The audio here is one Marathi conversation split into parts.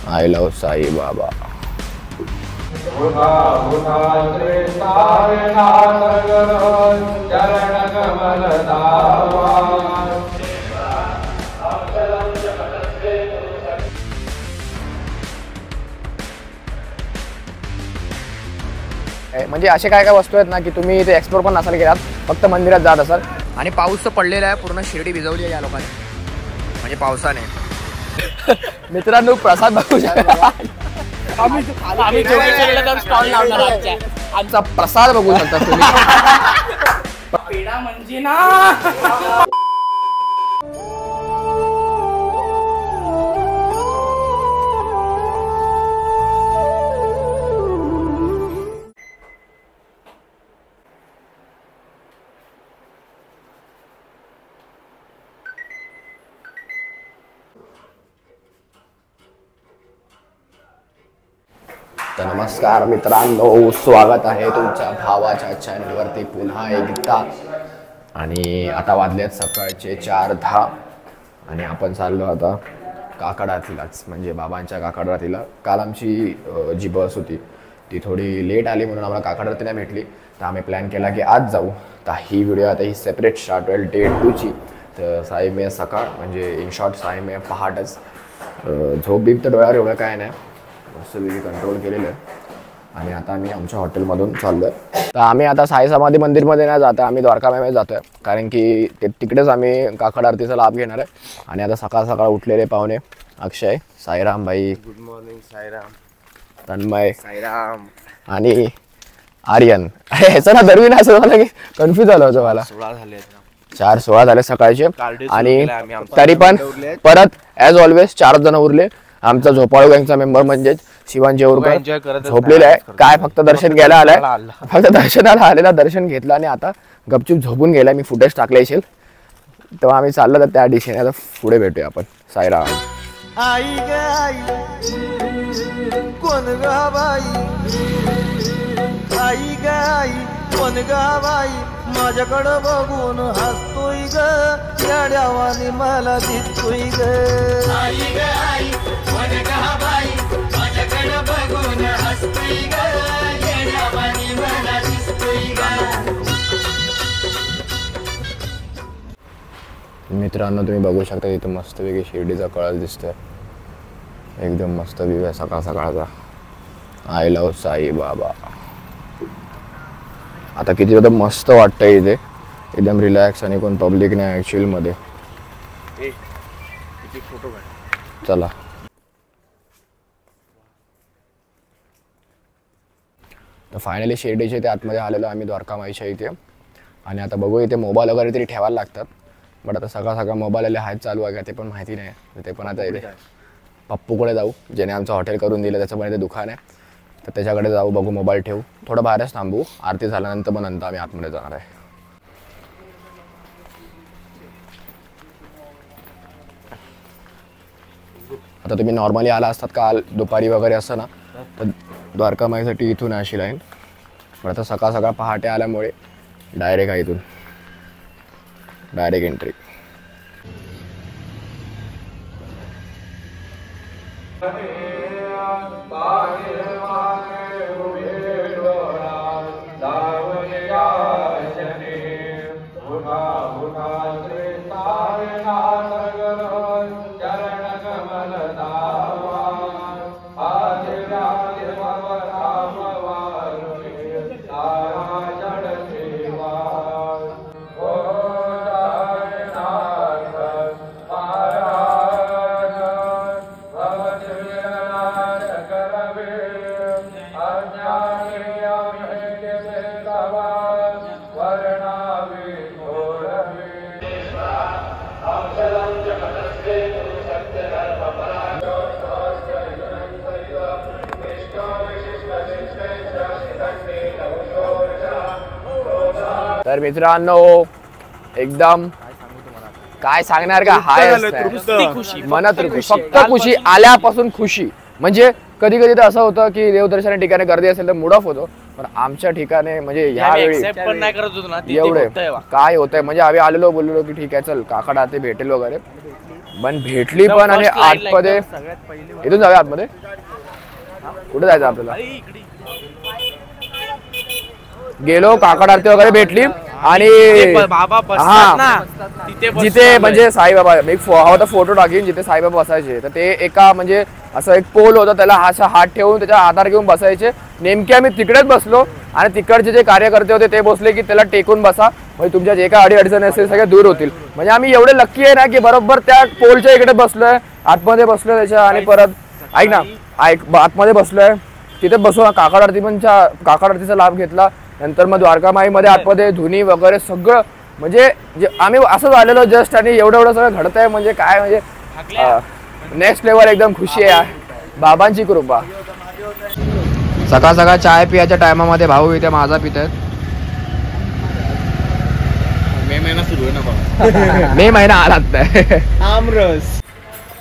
I love Sai Baba. म्हणजे असे काय काय वस्तू आहेत ना की तुम्ही इथे एक्सप्लोर पण नसाल गेलात, फक्त मंदिरात जात असाल। आणि पाऊस पडलेला आहे, पूर्ण शिर्डी भिजवली आहे या लोकांनी, म्हणजे पावसाने। मित्रांनो प्रसाद बघू शकता, आमचा प्रसाद बघू शकता तुम्ही। पेढा म्हणजे ना तर नमस्कार मित्रांनो, स्वागत आहे तुमच्या भावाच्या चॅनलवरती पुन्हा एकदा। आणि आता वाजलेत सकाळचे 4:10 आणि आपण चाललो आता काकड आरतीलाच, म्हणजे बाबांच्या काकड आरतीला। काल आमची जी बस होती ती थोडी लेट आली म्हणून आम्हाला काकड आरती नाही भेटली, तर आम्ही प्लॅन केला की आज जाऊ। तर ही व्हिडिओ आता ही सेपरेट स्टार्ट होईल डे 2ची। तर 6 मे सकाळ, म्हणजे इन शॉर्ट 6 मे पहाटच। झोप बीप तर डोळ्यावर एवढं काय नाही, मस्त वेगळी कंट्रोल केलेलं आहे। आणि आता आम्ही आमच्या हॉटेलमधून चाललो आहे। तर आम्ही आता साई समाधी मंदिरमध्ये नाही जात आहे, आम्ही द्वारकामाईमध्ये जातो आहे, कारण की तिकडेच आम्ही काकड आरतीचा लाभ घेणार आहे। आणि आता सकाळ सकाळ उठलेले पाहुणे अक्षय, साईराम भाई, गुड मॉर्निंग साईराम, तन्मय साईराम आणि आर्यन। ह्याचं ना दरवी नाही असं झालं की कन्फ्यूज झालं होतं मला। 16 झाले, 4:16 झाले सकाळचे। आणि तरी पण परत ॲज ऑलवेज 4 जण उरले। आमचा झोपाळू गँगचा मेंबर म्हणजे शिवान जेवरकर झोपलेला आहे, काय फक्त दर्शन घ्यायला आलाय, फक्त दर्शनाला आलेला, दर्शन घेतलं आणि आता गपचूप झोपून गेला। मी फुटेज टाकले असेल तेव्हा आम्ही चाललो तर त्या दिशेने। आता पुढे भेटूया आपण। साईराम। आई ग आई कोण ग बाई, आई ग आई कोण ग बाई, माझ्याकडं बघून हसतोय ग, येड्यावानी मला दिसतोय ग। आई ग आई कोण ग बाई, माझ्याकडं बघून हसतोय ग, येड्यावानी मला दिसतोय ग। मित्रांनो तुम्ही बघू शकता इथं मस्त वेगळी शिर्डीचा कळस दिसतोय, एकदम मस्त व्ह्यू आहे सकाळ सकाळचा। I love Sai Baba. आता किती एकदम मस्त वाटतंय इथे, एकदम रिलॅक्स आणि कोण पब्लिक नाही ॲक्च्युअल मध्ये। फोटो काढ चला। तर फायनली शिर्डीच्या इथे आतमध्ये आलेलो आम्ही द्वारकामाईच्या इथे। आणि आता बघू इथे मोबाईल वगैरे तरी ठेवायला लागतात, बट आता सकाळ सकाळ मोबाईल आले आहेत चालू आहे का ते पण माहिती नाही, ते पण आता इथे पप्पूकडे जाऊ, ज्याने आमचं हॉटेल करून दिलं, त्याचं पण इथे दुकान आहे, तर त्याच्याकडे जाऊ, बघू मोबाईल ठेवू, थोडं बाहेरच थांबू, आरती झाल्यानंतर मग नंतर आम्ही आतमध्ये जाणार आहे। आता तुम्ही नॉर्मली आला असतात काल दुपारी वगैरे असं ना, तर द्वारकामाईसाठी इथून अशी लाईन, पण आता सकाळ सकाळ पहाटे आल्यामुळे डायरेक्ट आहे, इथून डायरेक्ट एंट्री। तर मित्रांनो एकदम काय सांगणार का, हाय मनात फक्त खुशी, आल्यापासून खुशी। म्हणजे कधी कधी तर असं होतं की देवदर्शन ठिकाणी गर्दी असेल तर मूड ऑफ होतो, पण आमच्या ठिकाणी म्हणजे यावेळी एवढे काय होतंय, म्हणजे आम्ही आलेलो बोललो की ठीक आहे चल काकड आरती भेटेल वगैरे, पण भेटली पण आणि आतमध्ये इथून जाऊया आतमध्ये कुठे जायचं आपल्याला गेलो काकड आरती वगैरे भेटली आणि हा जिथे म्हणजे साईबाबा मी हवा फोटो टाकीन जिथे साईबाबा बसायचे तर ते एका म्हणजे असं एक पोल होता त्याला असा हात ठेवून त्याचा आधार घेऊन बसायचे नेमके आम्ही तिकडेच बसलो आणि तिकडचे जे कार्यकर्ते होते ते बसले की त्याला टेकून बसा म्हणजे तुमच्या जे काही अडीअडचणी असतील सगळे दूर होतील म्हणजे आम्ही एवढे लक्की आहे ना की बरोबर त्या पोलच्या इकडे बसलोय आतमध्ये बसलोय त्याच्या आणि परत ऐक ना आतमध्ये बसलोय तिथे बसून काकड आरतीचा लाभ घेतला नंतर मग द्वारकामाईमध्ये आतमध्ये धुनी वगैरे सगळं म्हणजे आम्ही असं झालेलो जस्ट आणि एवढं सगळं घडत आहे म्हणजे काय म्हणजे नेक्स्ट लेवल एकदम खुशी आहे बाबांची कृपा सकाळ सकाळ चाय पियाच्या टायमामध्ये भाऊ इथे माझा पित आहेत मे महिना सुरू आहे ना बाबा मे महिना आलात नाही आमरस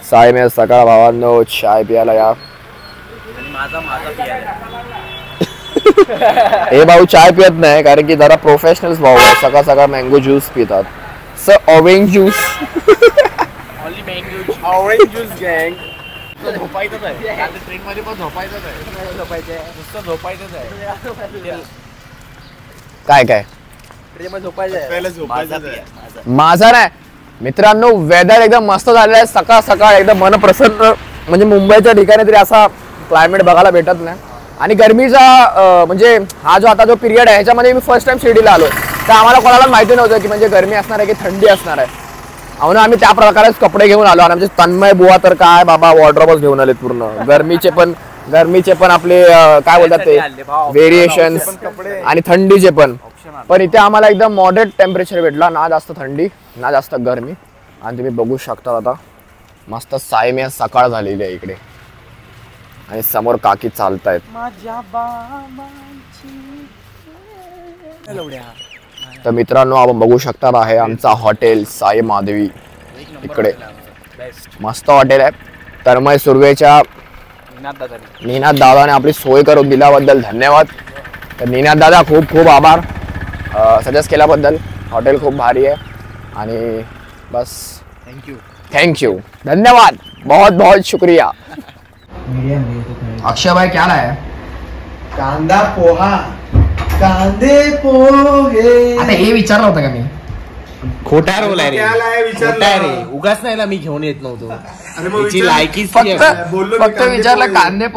साय मे सकाळ भावांनो चाय पियाला या हे भाऊ चाय पियत नाही कारण की जरा प्रोफेशनल्स भाऊ आहे सकाळ सकाळ मँगो ज्यूस पितात sir orange juice orange juice गँग झोपायचंच आहे ट्रेन मध्ये पण झोपायचंच आहे नुसतं झोपायचंच आहे काय काय माझा नाही मित्रांनो वेदर एकदम मस्त झालेलं आहे सकाळ सकाळ एकदम मन प्रसन्न म्हणजे मुंबईच्या ठिकाणी तरी असा क्लायमेट बघायला भेटत नाही आणि गरमीचा म्हणजे हा जो आता जो पिरियड आहे ह्याच्यामध्ये मी फर्स्ट टाइम शिर्डीला आलो तर आम्हाला कोणाला माहिती नव्हतं की म्हणजे गरमी असणार आहे की थंडी असणार आहे म्हणून आम्ही त्या प्रकारेच कपडे घेऊन आलो आणि आमचे तन्मय बुवा तर काय बाबा वॉर्डरोबच घेऊन आलेत पूर्ण गरमीचे पण आपले काय बोलतात ते व्हेरिएशन्स आणि थंडीचे पण इथे आम्हाला एकदम मॉडरेट टेम्परेचर भेटला ना जास्त थंडी ना जास्त गरमी आणि तुम्ही बघू शकता आता मस्त सायम्या सकाळ झालेली आहे इकडे आणि समोर काकी चालतायत तर मित्रांनो आपण बघू शकता आहे आमचा हॉटेल साई माधवी इकडे मस्त हॉटेल आहे तन्मय सुर्वेच्या निनाद दादाने आपली सोय करून दिल्याबद्दल धन्यवाद तर निनाद दादा खूप खूप आभार सजेस्ट केल्याबद्दल हॉटेल खूप भारी आहे आणि बस थँक्यू धन्यवाद बहुत बहुत शुक्रिया अक्षय भाई क्या लाया कांदा पोहा कांदे पोहे आता हे विचारलं होतं का मी खोटा रोल आहे रे उगाच नाही ना मी घेऊन येत नव्हतो लायकीच फक्त विचारलं कांदे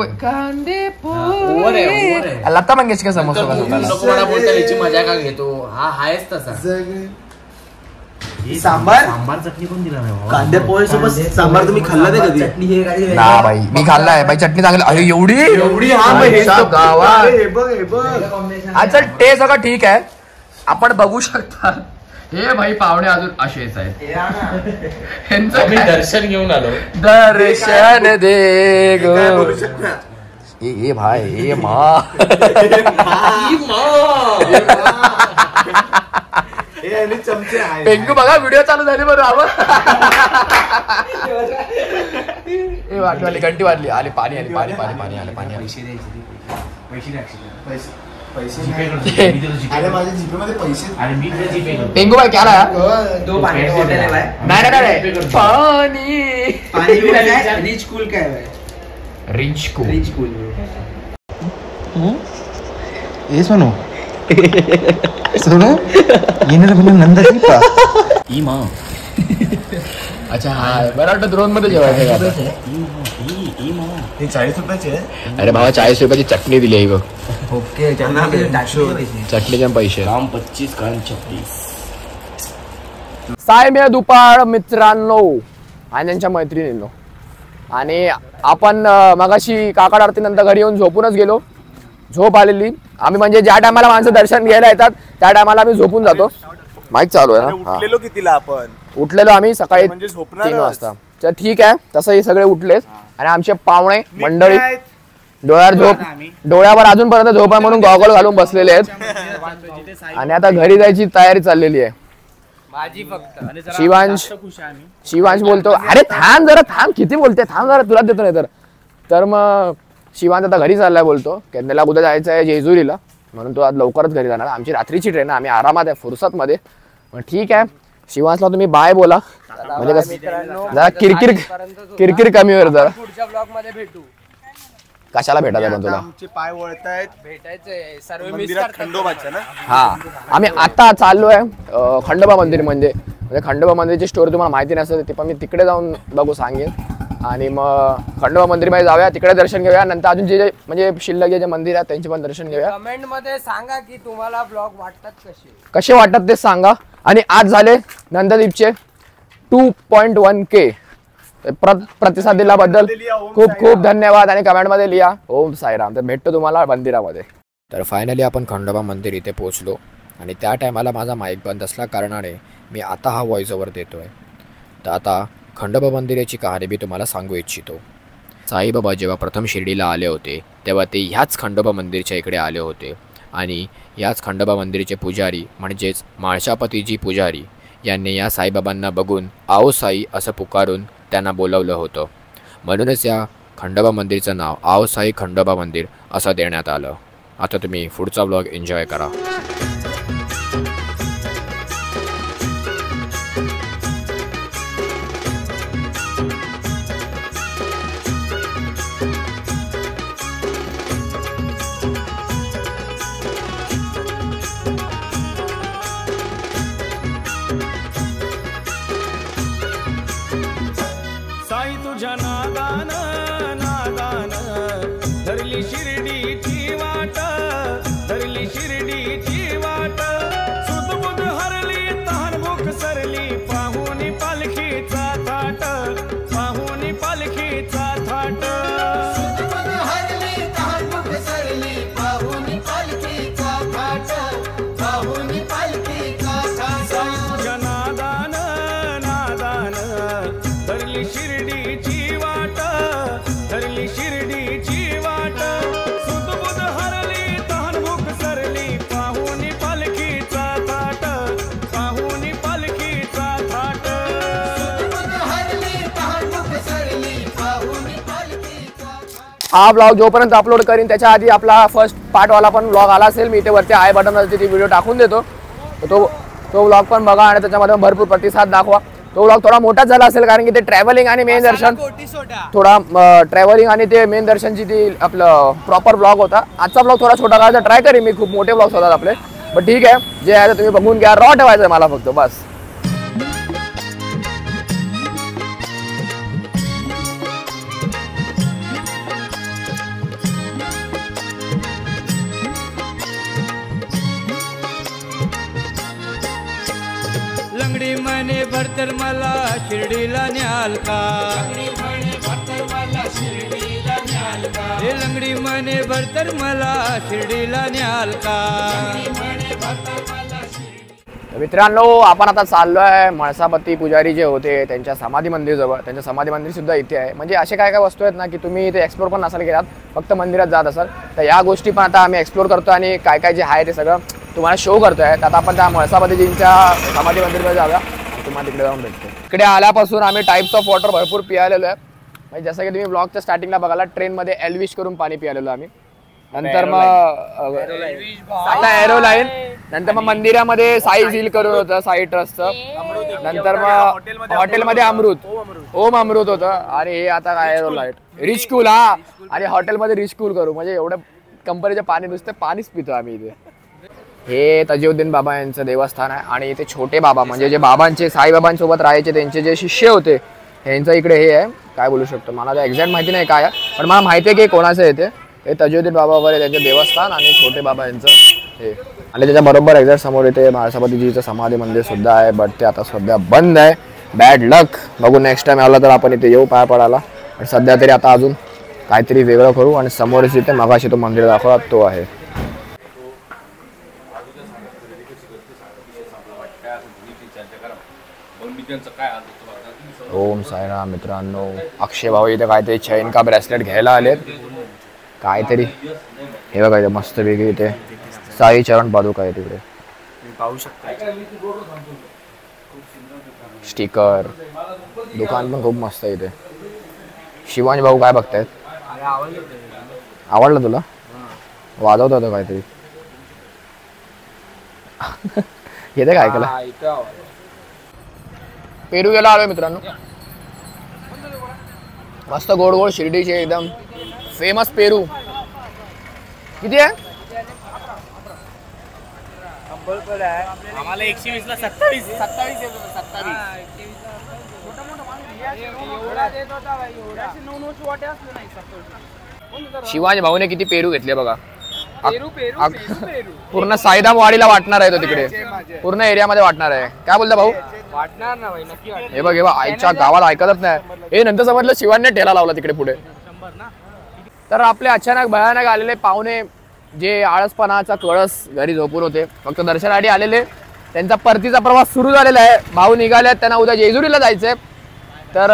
पोहे लता मंगेशकर समोर मजा का घेतो हा आहेच तसा सांबार चटणी पण दिला नाही कांदे पोहे सोबत सांबार तुम्ही खाल्ला नाही कधी चटणी हे ना भाई मी खाल्लाय भाई चटणी चांगली अरे एवढी अच्छा टेस्ट सगळं ठीक आहे आपण बघू शकता हे भाई पाहुणे अजून असेच आहेत दर्शन घेऊन आलो दर्शन दे गो ये भाई ये माँ पेंगू बघा व्हिडिओ चालू झाली बरोबर वाटली घंटी वाजली आली पाणी आली पाणी आले पेंगू भाई क्या लाया नाही पाणी रिच कूल काय रिच कूल ये सुनो येणार म्हणजे नंदा ई माँ अच्छा हा बरं वाटतं ड्रोन मध्ये जेवायचं 40 रुपयाचे अरे बाबा 40 रुपयाची चटणी दिली आहे बघ ओके चटणीचे पैसे काम 25 काम 26 साय मे दुपार मित्रांनो आणि त्यांच्या मैत्रिणींनो आणि आपण मगाशी काकड आरती नंतर घरी येऊन झोपूनच गेलो झोप आलेली आम्ही म्हणजे ज्या टायमाला माणसं दर्शन घ्यायला येतात त्या टायमाला आम्ही झोपून जातो माईक चालू आहे ना उठलेलो कितीला आपण उठलेलो आम्ही सकाळी म्हणजे 3 वाजता तर ठीक आहे तसं हे सगळे उठलेच आणि आमचे पाहुणे मंडळी डोळ्यावर अजूनपर्यंत झोप आहे म्हणून गॉगल घालून बसलेले आहेत आणि आता घरी जायची तयारी चाललेली आहे शिवांश बोलतो अरे थांब जरा किती बोलते थांब जरा तुला देतो नाही तर मग शिवांत आता घरी चाललाय बोलतो केंद्रेला उद्या जायचं आहे जेजुरीला म्हणून तो आज लवकरच घरी जाणार आमची रात्रीची ट्रेन आहे आम्ही आरामात आहे फुरसतमध्ये मग ठीक आहे शिवांशला तुम्ही बाय बोला म्हणजे कसं मित्रांनो, जरा किरकिर किरकिर कमी होईल जरा. पुढच्या ब्लॉग मध्ये भेटू. कशाला भेटायचं पण तुला? आमचे पाय वळतायत भेटायचंय सर्व मिस मंदिरात खंडोबाच्या ना. हा आम्ही आता चाललोय खंडोबा मंदिर म्हणजे खंडोबा मंदिरची स्टोरी तुम्हाला माहिती नसेल ती पण मी तिकडे जाऊन बघू सांगेन. आणि मग खंडोबा मंदिरमध्ये जाऊया, तिकडे दर्शन घेऊया. नंतर अजून जे म्हणजे शिल्लक जे मंदिर आहेत त्यांचे पण दर्शन घेऊया. कमेंट मध्ये सांगा की तुम्हाला ब्लॉग वाटतात कसे वाटतात ते सांगा. आणि आज झाले नंददीपचे 2.1K. प्रतिसाद दिल्याबद्दल खूप खूप धन्यवाद. आणि कमेंटमध्ये लिहा ओम साईराम. तर भेटतो तुम्हाला मंदिरामध्ये. तर फायनली आपण खंडोबा मंदिर इथे पोहोचलो आणि त्या टायमाला माझा माईक बंद असल्या कारणाने मी आता हा व्हॉइस ओव्हर देतोय. तर आता खंडोबा मंदिराची कहाणी मी तुम्हाला सांगू इच्छितो. साईबाबा जेव्हा प्रथम शिर्डीला आले होते तेव्हा ते ह्याच खंडोबा मंदिरच्या इकडे आले होते. आणि याच खंडोबा मंदिरचे पुजारी म्हणजेच माळशापतीजी पुजारी यांनी या साईबाबांना बघून आओ साई असं पुकारून त्यांना बोलवलं होतं. म्हणूनच या खंडोबा मंदिरचं नाव आओ साई खंडोबा मंदिर असं देण्यात आलं. आता तुम्ही पुढचा व्लॉग एन्जॉय करा. साई तुझ्या नादान नादान धरली शिर्डीची वाट, धरली शिर्डीची वाट. सुदबुद हरली तहान भूक सरली पाहुणी पालखीचा थाट, पाहुणी पालखीचा थाट. सुदबुद हरली तहान भूक सरली पाहुणी पालखीचा थाट, पाहुणी पालखीचा थाट. साई तुझ्या नादान नादान धरली शिर्डीची वाट, धरली शिर्डीची वाट. सुदबुद हरली तहान भूक सरली पाहुणी पालखीचा थाट, पाहुणी पालखीचा थाट. सुदबुद हरली तहान भूक सरली पाहुणी पालखीचा थाट. हा ब्लॉग जोपर्यंत अपलोड करीन त्याच्या आधी आपला फर्स्ट पार्टवाला पण ब्लॉग आला असेल. मी इथे वरती आय बटनवरती ती व्हिडिओ टाकून देतो. तो ब्लॉग पण बघा आणि त्याच्यामध्ये भरपूर प्रतिसाद दाखवा. तो ब्लॉग थोडा मोठाच झाला असेल कारण की ते ट्रॅव्हलिंग आणि मेन दर्शन थोडा ट्रॅव्हलिंग आणि ते मेन दर्शनची ती आपलं प्रॉपर ब्लॉग होता. आजचा ब्लॉग थोडा छोटा करायचा ट्राय करेन मी. खूप मोठे ब्लॉग्स होतात आपले पण ठीक आहे. जे आहे ते तुम्ही बघून घ्या. रॉ ठेवायचं आहे मला फक्त बस. लंगडी म्हणे भरतर मला शिर्डीला न्याल का, हे लंगडी म्हणे भरतर मला शिर्डीला न्याल का. मित्रांनो आपण आता चाललोय माळसापती पुजारी जे होते त्यांच्या समाधी मंदिर जवळ. त्यांचं समाधी मंदिर सुद्धा इथे आहे. म्हणजे असे काय काय वस्तू आहेत ना की तुम्ही इथे एक्सप्लोर पण नसाल केलात, फक्त मंदिरात जात असाल. तर या गोष्टी पण आता आम्ही एक्सप्लोर करतो आणि काय काय जे आहे ते सगळं तुम्हाला शो करतोय. तर आता आपण त्या माळसापतीजींच्या समाधी मंदिरमध्ये जाऊया आणि तुम्हाला तिकडे जाऊन भेटतो. इकडे आल्यापासून आम्ही टाईप्स ऑफ वॉटर भरपूर पियालेलो आहे. म्हणजे जसं की तुम्ही ब्लॉगच्या स्टार्टिंगला बघाला ट्रेनमध्ये एल्विश करून पाणी पियालेलो आम्ही. नंतर मग आता एरोलाईन, नंतर मग मंदिरामध्ये साई झील करून होतं साई ट्रस्टचं. नंतर मग हॉटेलमध्ये अमृत ओम अमृत होतं. आणि हे आता काय एरोलाईट रिच कूल. हा आणि हॉटेलमध्ये रिच कूल करू म्हणजे एवढं कंपनीचं पाणी नुसतं पाणीच पितो आम्ही इथे. हे तजीउद्दीन बाबा यांचं देवस्थान आहे. आणि इथे छोटे बाबा म्हणजे जे बाबांचे साईबाबांसोबत राहायचे त्यांचे जे शिष्य होते यांचं इकडे हे आहे. काय बोलू शकतो मला तर एक्झॅक्ट माहिती नाही काय आहे पण मला माहिती आहे की कोणाचं येते. हे तजीउद्दीन बाबा वगैरे त्यांचे देवस्थान आणि छोटे बाबा यांचं हे. आणि त्याच्या बरोबर एक्झॅक्ट समोर इथे माळसापतीजीचं समाधी मंदिर सुद्धा आहे. बट ते आता सध्या बंद आहे. बॅड लक. बघू नेक्स्ट टाइम आला तर आपण इथे येऊ पाया पडायला. आणि सध्या तरी आता अजून काहीतरी वेगळं करू. आणि समोरच इथे मगाशी तो मंदिर दाखवला तो आहे. ओम साईराम. मित्रांनो अक्षय भाऊ इथे काहीतरी चैन का ब्रेसलेट घ्यायला आलेत काहीतरी. हे बघा इथे मस्त वेगळी इथे साई चरण पादुका आहे तिकडे पाहू शकता. स्टिकर दुकान पण खूप मस्त आहे इथे. शिवांश भाऊ काय बघतायत? आवडलं तुला? वाजवत होतं काहीतरी. येते काय ऐकायला? पेरू गेला आलोय मित्रांनो. मस्त गोड गोड शिर्डीचे एकदम फेमस पेरू. किती आहे? आम्हाला 120 ला 27 येतो. 27 शिवाजी भाऊने किती पेरू घेतले बघा. पूर्ण साईदाम वाडीला वाटणार आहे तो तिकडे. पूर्ण एरियामध्ये वाटणार आहे. काय बोलता भाऊ? वाटणार ना भाई, नक्की वाटणार. हे बघ हे बघ आईच्या गावाला ऐकतच नाही. हे नंतर समजलं शिवांनी ठेला लावला तिकडे पुढे. तर आपले अचानक भयानक आलेले पाहुणे जे आळसपणाचा कळस घरी झोपून होते, फक्त दर्शनासाठी आलेले, त्यांचा परतीचा प्रवास सुरू झालेला आहे. भाऊ निघाले, त्यांना उद्या जेजुरीला जायचंय. तर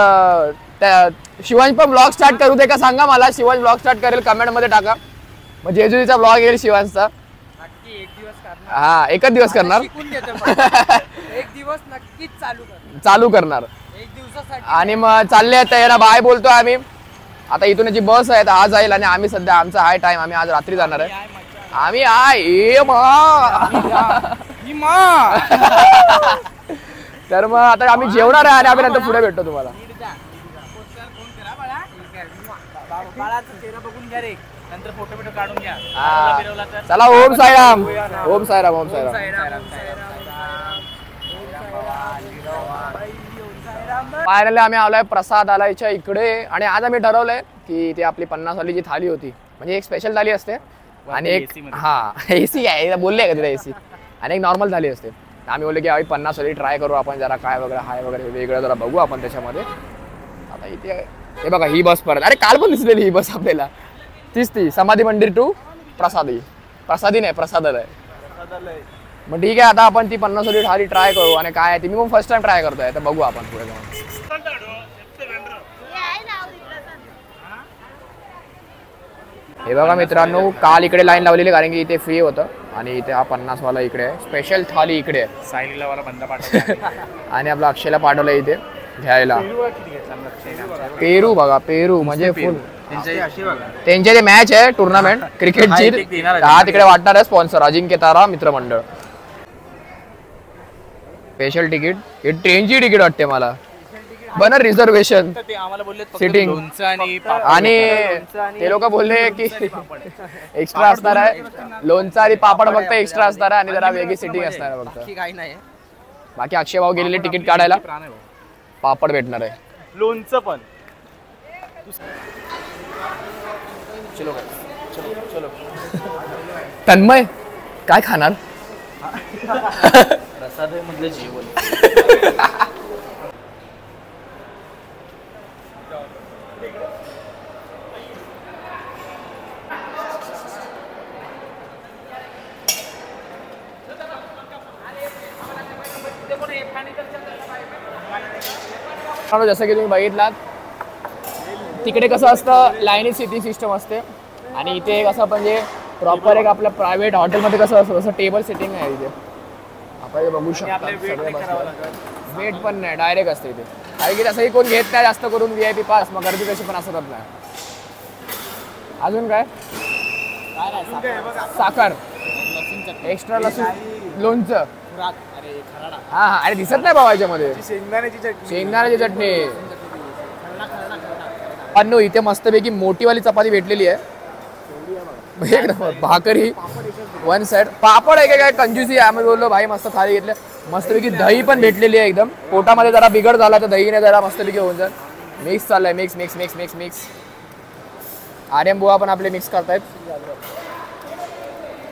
शिवांश पण ब्लॉग स्टार्ट करू दे का सांगा मला. शिवांश ब्लॉग स्टार्ट करेल कमेंट मध्ये टाका. मग जेजुरीचा ब्लॉग येईल शिवांशचा. हा एकच दिवस करणार. एक दिवस नक्कीच चालू करणार. एक दिवसासाठी. आणि मग चालले आहेत याला बाय बोलतोय आम्ही. आता इथून जी बस आहे आज जाईल आणि आम्ही सध्या आमचा हाय टाइम, आम्ही आज रात्री जाणार आहे. आम्ही तर मग आता आम्ही जेवणार आहे आणि आम्ही नंतर पुढे भेटतो तुम्हाला. नंतर फोटो बिटो काढून घ्या. चला ओम साईराम. ओम साईराम. ओम साईराम. फायनली आम्ही आलोय प्रसादालयाच्या इकडे. आणि आज आम्ही ठरवलंय की ती आपली 50 वाली जी थाली होती, म्हणजे एक स्पेशल थाली असते आणि एक एसी आहे बोलले का तिला एसी, आणि एक नॉर्मल थाली असते. आम्ही बोलले की 50 वाली ट्राय करू आपण, जरा काय वगैरे हाय वगैरे वेगळं जरा बघू आपण त्याच्यामध्ये. आता इथे हे बघा ही बस परत. अरे काल पण दिसलेली ही बस आपल्याला. तीच ती समाधी मंदिर टू प्रसादी. प्रसादी नाही प्रसादालय. मग ठीक आहे, आता आपण ती 50 वाली थाली ट्राय करू. आणि काय आहे ती मी पण फर्स्ट टाइम ट्राय करतोय, तर बघू आपण पुढे जाऊन. हे बघा मित्रांनो, काल इकडे लाईन लावलेली कारण की इथे फ्री होतं आणि इथे हा 50 वाला इकडे आहे. स्पेशल थाली इकडे आहे. सायलीला वाला बंदा पाठवला आणि आपला अक्षयला पाठवलं इथे घ्यायला. पेरू बघा, पेरू म्हणजे फुल. त्यांचे जे मॅच आहे टुर्नामेंट क्रिकेटची, हा तिकडे वाटणार आहे स्पॉन्सर अजिंक्य तारा मित्रमंडळ. स्पेशल तिकीट, हे ट्रेनची तिकीट वाटते मला. बरं रिझर्वेशन सिटिंग. आणि ते लोक बोलले की एक्स्ट्रा असणार आहे. लोणचं आणि पापड फक्त एक्स्ट्रा असणार आहे आणि जरा वेगळी सिटिंग असणार आहे फक्त. बाकी अक्षय भाऊ गेलेले तिकीट काढायला, पापड भेटणार आहे. लोणचं पण. तन्मय काय खाणार? प्रसाद मधलं जेवण. जसं की तुम्ही बघितलात तिकडे कसं असतं लाईनी सिटिंग सिस्टम असते आणि इथे कसं म्हणजे प्रॉपर एक आपलं प्रायव्हेट हॉटेलमध्ये कसं असतं तसं टेबल सिटिंग आहे इथे. आपण बघू शकता वेट पण नाही, डायरेक्ट असते इथे. कारण की तसंही कोण घेत नाही जास्त करून VIP पास, मग गर्दी कशी पण असत नाही. अजून काय? साखर, एक्स्ट्रा लसूण, लोणचं. हा हा, अरे दिसत नाही बाबा याच्यामध्ये. शेंगदाण्याची चटणी. अन्न इथे मस्तपैकी मोठीवाली चपाती भेटलेली आहे. भाकरी वन साइड, पापड आहे काय कंजूसी आहे. आम्ही बोललो भाई मस्त थाळी घेतल्या. मस्तपैकी दही पण भेटलेली आहे. एकदम पोटामध्ये जरा बिघड झाला तर दहीने जरा मस्तपैकी होऊन जाईल. मिक्स चाललंय, mix mix mix mix mix. Aryan बुवा पण आपले मिक्स करतायत.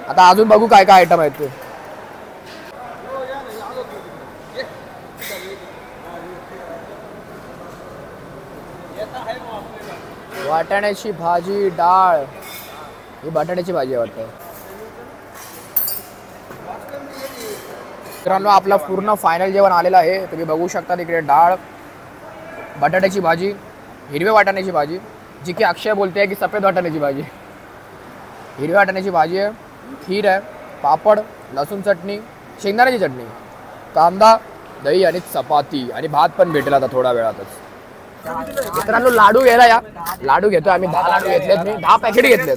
आता अजून बघू काय काय आयटम आहेत ते. वाटाण्याची भाजी, डाळ. ही बटाट्याची भाजी आहे वाटतं. मित्रांनो आपला पूर्ण फायनल जेवण आलेलं आहे. तुम्ही बघू शकता तिकडे डाळ, बटाट्याची भाजी, हिरव्या वाटाण्याची भाजी, जी की अक्षय बोलते आहे की सफेद वाटाण्याची भाजी. हिरव्या वाटाण्याची भाजी आहे, खीर आहे, पापड, लसूण चटणी, शेंगदाण्याची चटणी, कांदा, दही आणि चपाती आणि भात पण भेटेल आता थोड्या वेळातच. मित्रांनो लाडू घ्यायला या. लाडू घेतोय आम्ही. 10 लाडू घेतलेत मी. 10 पॅकेट घेतलेत.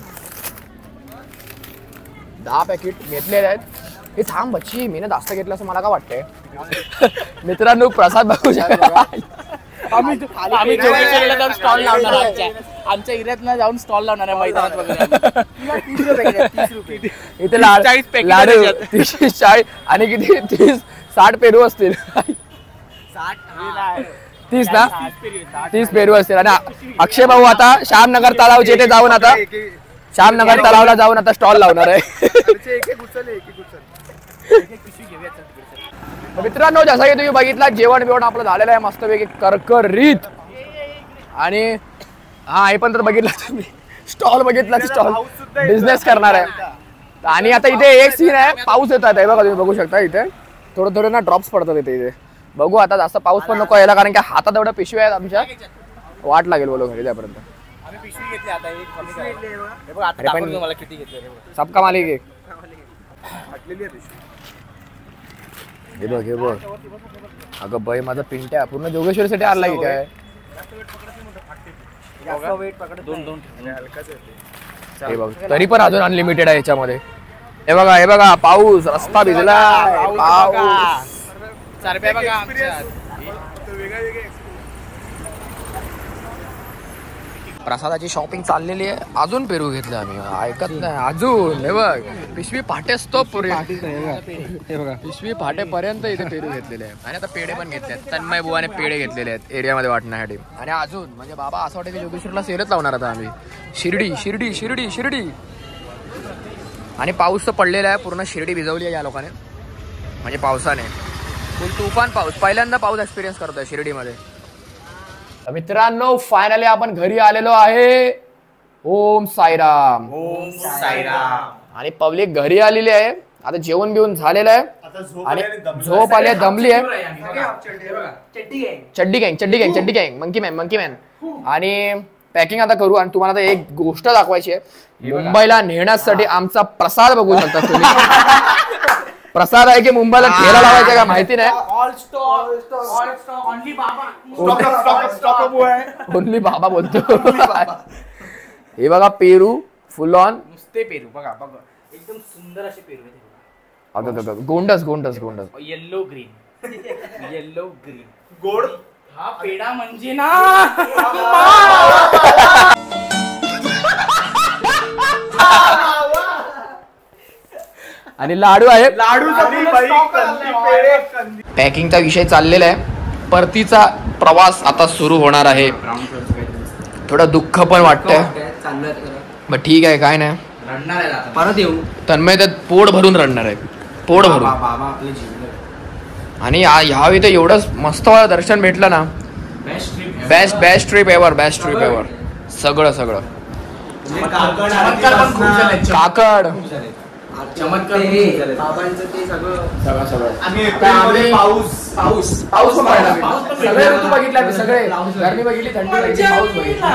10 पॅकेट घेतलेले आहेत. हे थांब बच्ची, मी ना जास्त घेतलं असं मला का वाटतंय. मित्रांनो प्रसाद बघू शकता. आम्ही जोगेश्वरीला जाऊन स्टॉल लावणार आहे. आमच्या एरियात जाऊन स्टॉल लावणार आहे मैदानात वगैरे. इथे लाडू 30-40 आणि किती 30-60 पेरू असतील. 30 ना 30 पेरू असतील. आणि अक्षय भाऊ आता श्यामनगर तलाव जेथे जाऊन आता श्यामनगर तलावला जाऊन आता स्टॉल लावणार आहे. मित्रांनो जसं की तुम्ही बघितला जेवण बिवण आपलं झालेलं आहे मस्तपैकी करकरीत. आणि हा हे पण तर बघितला तुम्ही स्टॉल बघितला, स्टॉल बिझनेस करणार आहे. आणि आता इथे एक सीन आहे, पाऊस येतात आहे बघा, तुम्ही बघू शकता इथे थोडं थोडं ना ड्रॉप्स पडतात इथे. बघू आता जास्त पाऊस पण नको यायला, कारण की हातात एवढ्या पिशव्या आहेत आमच्या, वाट लागेल बोलो घरी त्यापर्यंत. सबका मालिक आहे. हे बघ हे बघ, अगं बाई माझा पिंट्या पूर्ण जोगेश्वरीसाठी आला की काय. हे बघ तरी पण अजून अनलिमिटेड आहे याच्यामध्ये. हे बघा हे बघा पाऊस, रस्ता भिजला, पाऊस. प्रसादाची शॉपिंग चाललेली आहे. अजून पेरू घेतले आम्ही, ऐकत नाही अजून. हे बघ पिशवी फाटेच तो पिशवी फाटेपर्यंत इथे पेरू घेतलेले आहे. आणि आता पेढे पण घेतले आहेत. तन्मय बुवाने पेढे घेतलेले आहेत एरियामध्ये वाटण्यासाठी. आणि अजून म्हणजे बाबा असं वाटतं की जोगेश्वरला सेलच लावणार आता आम्ही. शिर्डी शिर्डी शिर्डी शिर्डी. आणि पाऊस तर पडलेला आहे, पूर्ण शिर्डी भिजवली आहे या लोकांनी, म्हणजे पावसाने फुल तुफान पाऊस. पहिल्यांदा पाऊस एक्सपिरियन्स करतोय शिर्डीमध्ये. मित्रांनो फायनली आपण घरी आलेलो आहे. ओम साईराम. ओम साईराम. आणि पब्लिक घरी आलेली आहे. आता जेवण बिवून झालेलं आहे आणि झोप आली आहे, दमली आहे. चड्डी गँग मंकी मॅन. आणि पॅकिंग आता करू. आणि तुम्हाला आता एक गोष्ट दाखवायची आहे, मुंबईला नेण्यासाठी आमचा प्रसाद बघू शकता तुम्ही. प्रसाद आहे की मुंबईला ठेला लावायचा का माहिती नाही. ओनली बाबा बोलतो. हे बघा पेरू फुल ऑन, नुसते पेरू बघा बघा, एकदम सुंदर असे पेरू आहेत. गोंडस येल्लो ग्रीन गोड. हा पेढा म्हणजे ना आणि लाडू आहे. लाडू पॅकिंगचा विषय चाललेला आहे. परतीचा प्रवास आता सुरू होणार आहे. थोडं दुःख पण वाटतंय, पण ठीक आहे काय नाही. परत येऊ. तन्मय त्यात पोट भरून रडणार आहे, पोट भरून. आणि ह्यावेळी तर एवढं मस्त दर्शन भेटलं ना. Best trip ever. सगळं काकड चमत्कार पाऊस सगळे ऋतू बघितले आम्ही, सगळे गरमी बघितली, थंडी बघितली, पाऊस बघितला.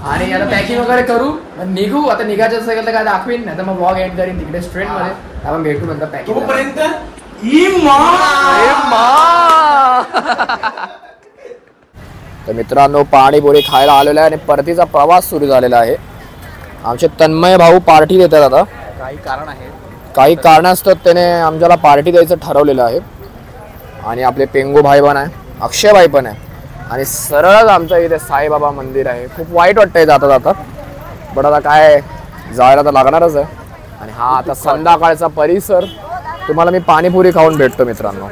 आणि आता पॅकिंग वगैरे करू, निघू. आता निघायचं असेल तर काय दाखवीन, नाही तर मग व्लॉग एंड करीन तिकडे स्ट्रेट मध्ये. आपण भेटू नंतर पॅकिंग. तर मित्रांनो पाणीपुरी खायला आलेला आहे आणि परतीचा प्रवास सुरू झालेला आहे. आमचे तन्मय भाऊ पार्टी देतात. आता काही कारणास्तव त्याने आमच्याला पार्टी द्यायचं ठरवलेलं आहे. आणि आपले पेंगू भाई पण आहे, अक्षय भाई पण आहे. आणि सरळच आमच्या इथे साईबाबा मंदिर आहे. खूप वाईट वाटतंय जाता पण आता काय, जायला तर लागणारच आहे. आणि हा आता संध्याकाळचा परिसर तुम्हाला मी पाणीपुरी खाऊन भेटतो मित्रांनो.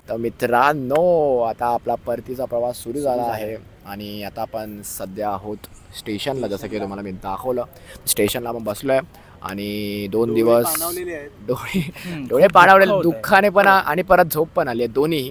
तर मित्रांनो आता आपला परतीचा प्रवास सुरू झाला आहे. आणि आता आपण सध्या आहोत स्टेशनला. जसं की तुम्हाला मी दाखवलं, स्टेशनला आपण बसलो आहे. आणि 2 दिवस डोळे पाणावले दुःखाने पण आणि परत झोप पण आली आहे दोन्ही.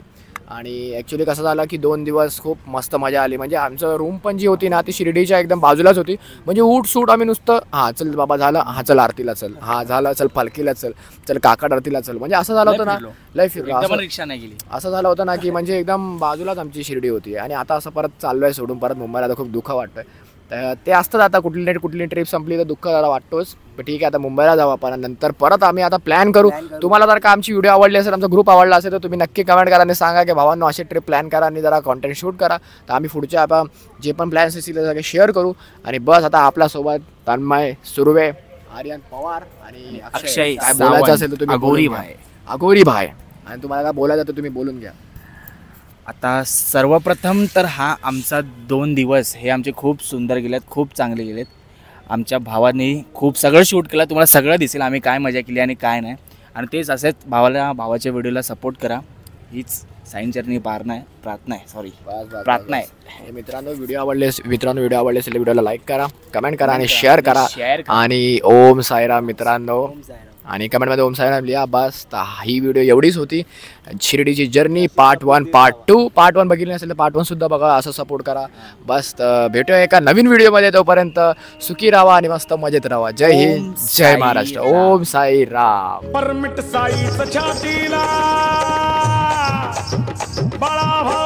आणि ॲक्च्युली कसं झालं की 2 दिवस खूप मस्त मजा आली. म्हणजे आमचं रूम पण जी होती ना ती शिर्डीच्या एकदम बाजूलाच होती. म्हणजे उठ सूट आम्ही नुसतं हां चल बाबा झालं, हां चल आरतीला चल, हां झालं चल पालखीला चल काकड आरतीला चल. म्हणजे असं झालं होतं ना, लय फिरलो. रिक्षा नाही गेली. असं झालं होतं ना की म्हणजे एकदम बाजूलाच आमची शिर्डी होती. आणि आता असं परत चाललो आहे सोडून परत मुंबईला. आता खूप दुःख वाटतंय. तर ते असतात. आता कुठली ट्रिप संपली तर दुःख जरा वाटतोच. पण ठीक आहे, आता मुंबईला जाऊ आपण. नंतर परत आम्ही आता प्लॅन करू. तुम्हाला जर का आमची व्हिडिओ आवडली असेल, आमचा ग्रुप आवडला असेल, तर तुम्ही नक्की कमेंट करा आणि सांगा की भावांनो अशी ट्रिप प्लॅन करा आणि जरा कॉन्टेंट शूट करा. तर आम्ही पुढच्या आता जे पण प्लॅन्स असतील ते सगळे शेअर करू. आणि बस आता आपल्यासोबत तन्मय सुर्वे, आर्यन पवार आणि अक्षय. काय बोलायचं असेल तर तुम्ही अगोरी भाई. आणि तुम्हाला काय बोलायचं तर तुम्ही बोलून घ्या. आता सर्वप्रथम तर हा आमचा 2 दिवस हे आमचे खूप सुंदर गेलेत, खूप चांगले गेलेत. आमच्या भावाने खूप सगळं शूट केलं. तुम्हाला सगळं दिसेल आम्ही काय मजा केली आणि काय नाही. आणि तेच असेच भावाच्या व्हिडिओला सपोर्ट करा. हीच साईन चरणी प्रार्थना आहे. मित्रांनो व्हिडिओ आवडले असेल व्हिडिओला लाईक करा, कमेंट करा आणि शेअर करा. आणि ओम साईराम मित्रांनो. आणि कमेंटमध्ये ओम साईराम लिहा. बस तर ही व्हिडिओ एवढीच होती. शिर्डीची जर्नी पार्ट 1 पार्ट 2. पार्ट 1 बघितलं नसेल तर पार्ट 1 सुद्धा बघा. असं सपोर्ट करा. बस तर भेटूया एका नवीन व्हिडिओमध्ये. तोपर्यंत सुखी राहा आणि मस्त मजेत राहा. जय हिंद, जय महाराष्ट्र. ओम साई राम. परमिट साईच छातीला बाळा